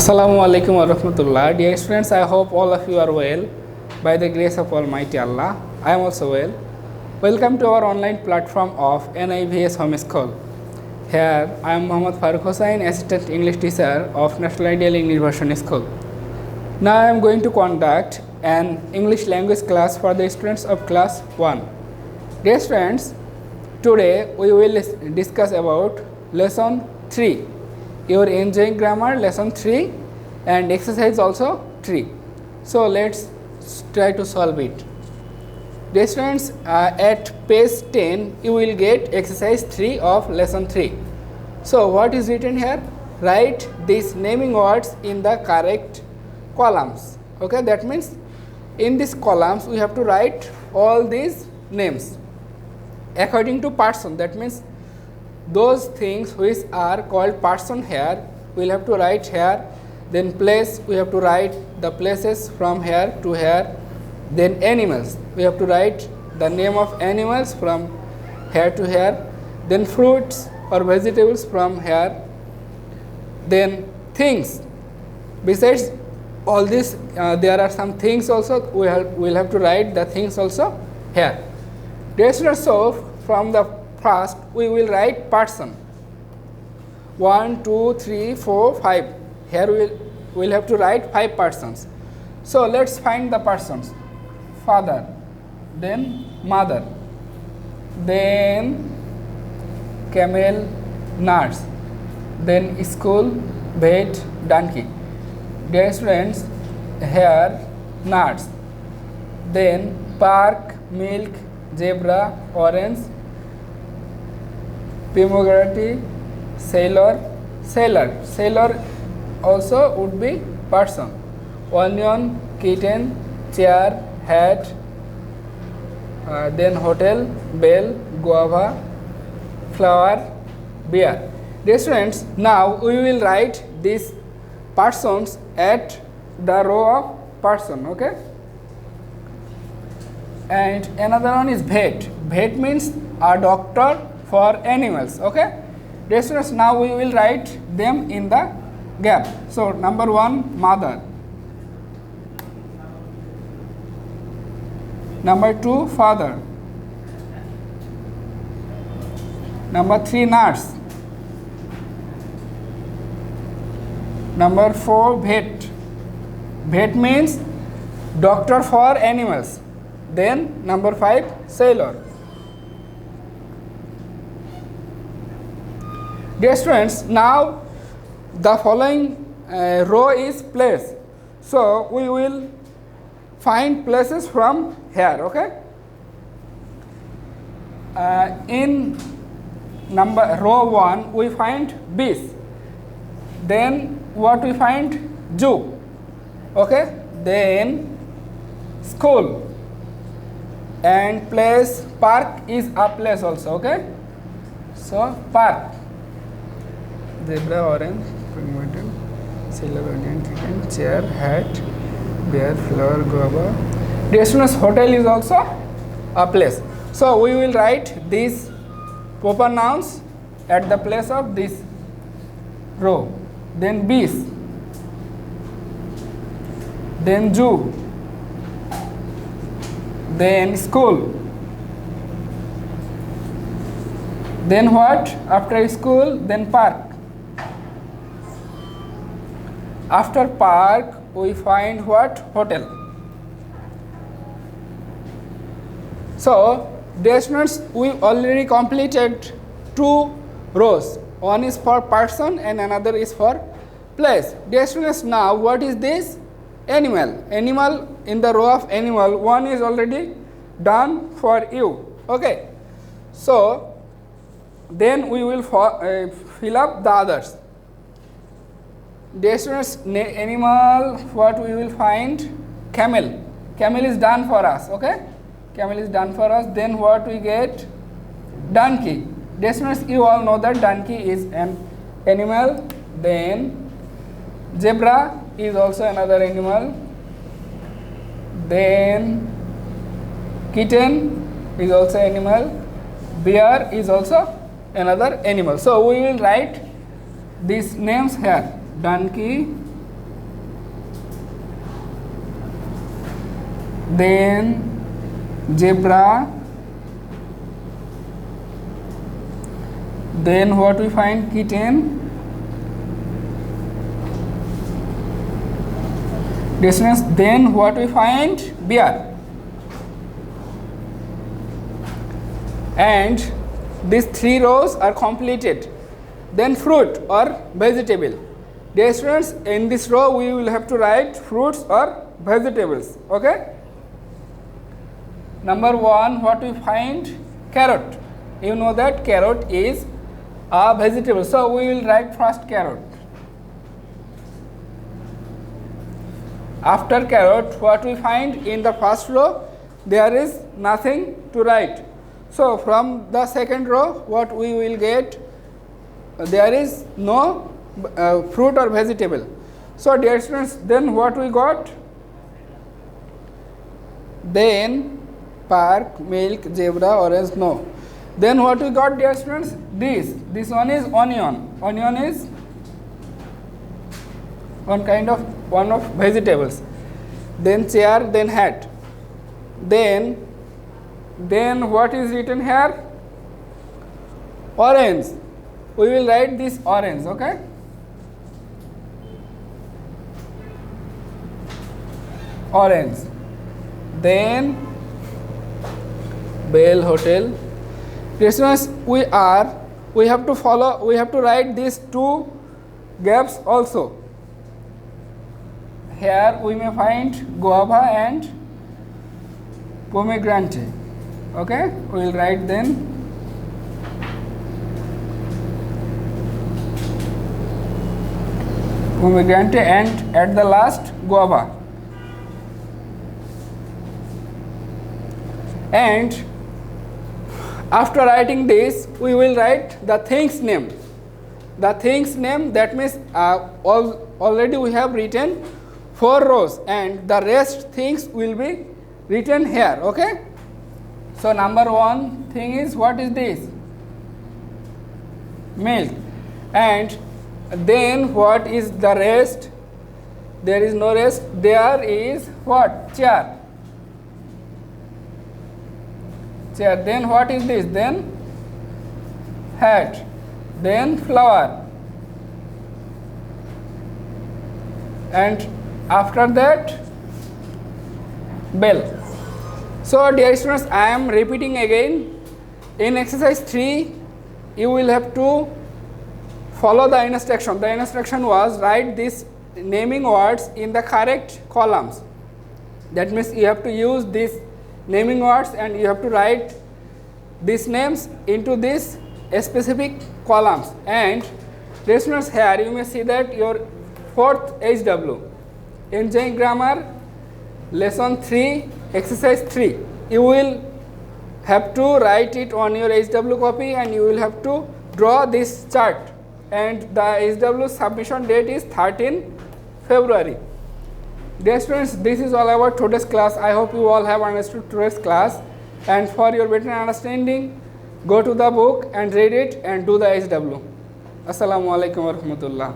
Assalamualaikum warahmatullah. Dear students, I hope all of you are well. By the grace of Almighty Allah, I am also well. Welcome to our online platform of NIVS Home School. Here, I am Muhammad Farooq Hossain, Assistant English Teacher of National Ideal English Version School. Now, I am going to conduct an English language class for the students of class 1. Dear students, today we will discuss about lesson 3. You are enjoying grammar lesson 3 and exercise also 3. So let's try to solve it. Dear students, at page 10 you will get exercise 3 of lesson 3. So what is written here? Write these naming words in the correct columns. Okay, that means in these columns we have to write all these names according to person. That means those things which are called person here we will have to write here. Then place, we have to write the places from here to here. Then animals, we have to write the name of animals from here to here. Then fruits or vegetables from here. Then things, besides all this there are some things also, we will have to write the things also here. So from the first we will write person. 1, 2, 3, 4, 5. Here we will have to write 5 persons. So let's find the persons. Father, then mother, then camel, nurse, then school, vet, donkey. Dear students, here nurse, then park, milk, zebra, orange, pomegranate, sailor also would be person. Onion, kitten, chair, hat, then hotel, bell, guava, flower, beer. Dear students, now we will write these persons at the row of person. Okay, and another one is vet. Vet means a doctor for animals. Okay, dear students, now we will write them in the gap. So number 1, mother. Number 2, father. Number 3, nurse. Number 4, vet. Vet means doctor for animals. Then number 5, sailor. Dear students, now the following row is place. So we will find places from here. Okay. In row 1 we find bees. Then what we find? Zoo. Okay. Then school. And place, park is a place also. Okay. So park. Zebra, orange, pomegranate, sailor, onion, kitten, chair, hat, bear, flower, guava. Dear students, hotel is also a place. So we will write these proper nouns at the place of this row. Then bees, then zoo, then school, then what? After school, then park. After park we find what? Hotel. So dear students, we already completed 2 rows. One is for person and another is for place. Dear students, now what is this? Animal. Animal, in the row of animal, one is already done for you. Okay. So then we will fill up the others. Dear students, animal, what we will find? Camel. Camel is done for us. Okay. Camel is done for us. Then what we get? Donkey. Dear students, you all know that donkey is an animal. Then zebra is also another animal. Then kitten is also animal. Bear is also another animal. So we will write these names here: donkey, then zebra, then what we find, kitten, distance, then what we find, bear. And these 3 rows are completed. Then fruit or vegetable. Dear students, in this row we will have to write fruits or vegetables. Okay. Number 1, what we find, carrot. You know that carrot is a vegetable, so we will write first carrot. After carrot, what we find in the first row, there is nothing to write. So from the second row, what we will get, there is no fruit or vegetable. So dear students, then what we got? Then park, milk, zebra, orange, no. Then what we got, dear students? This one is onion. Onion is one of vegetables. Then chair, then hat. Then what is written here? Orange. We will write this orange, okay? Orange. Then Bell Hotel. Listeners, we have to write these 2 gaps also. Here we may find guava and pomegranate. Okay, we will write then pomegranate and at the last guava. And after writing this, we will write the thing's name. The thing's name, that means already we have written 4 rows and the rest things will be written here. Okay. So number 1 thing is, what is this? Milk. And then what is the rest? There is no rest. There is what? Chair. Chair. Then what is this? Then hat. Then flower. And after that, bell. So dear students, I am repeating again. In exercise 3, you will have to follow the instruction. The instruction was, write these naming words in the correct columns. That means you have to use these naming words and you have to write these names into these specific columns. And dear students, here you may see that your 4th HW, Enjoying Grammar, lesson 3, exercise 3. You will have to write it on your HW copy and you will have to draw this chart. And the HW submission date is 13 February. Dear students, this is all about today's class. I hope you all have understood today's class. And for your better understanding, go to the book and read it and do the HW. Assalamu alaikum wa rahmatullah.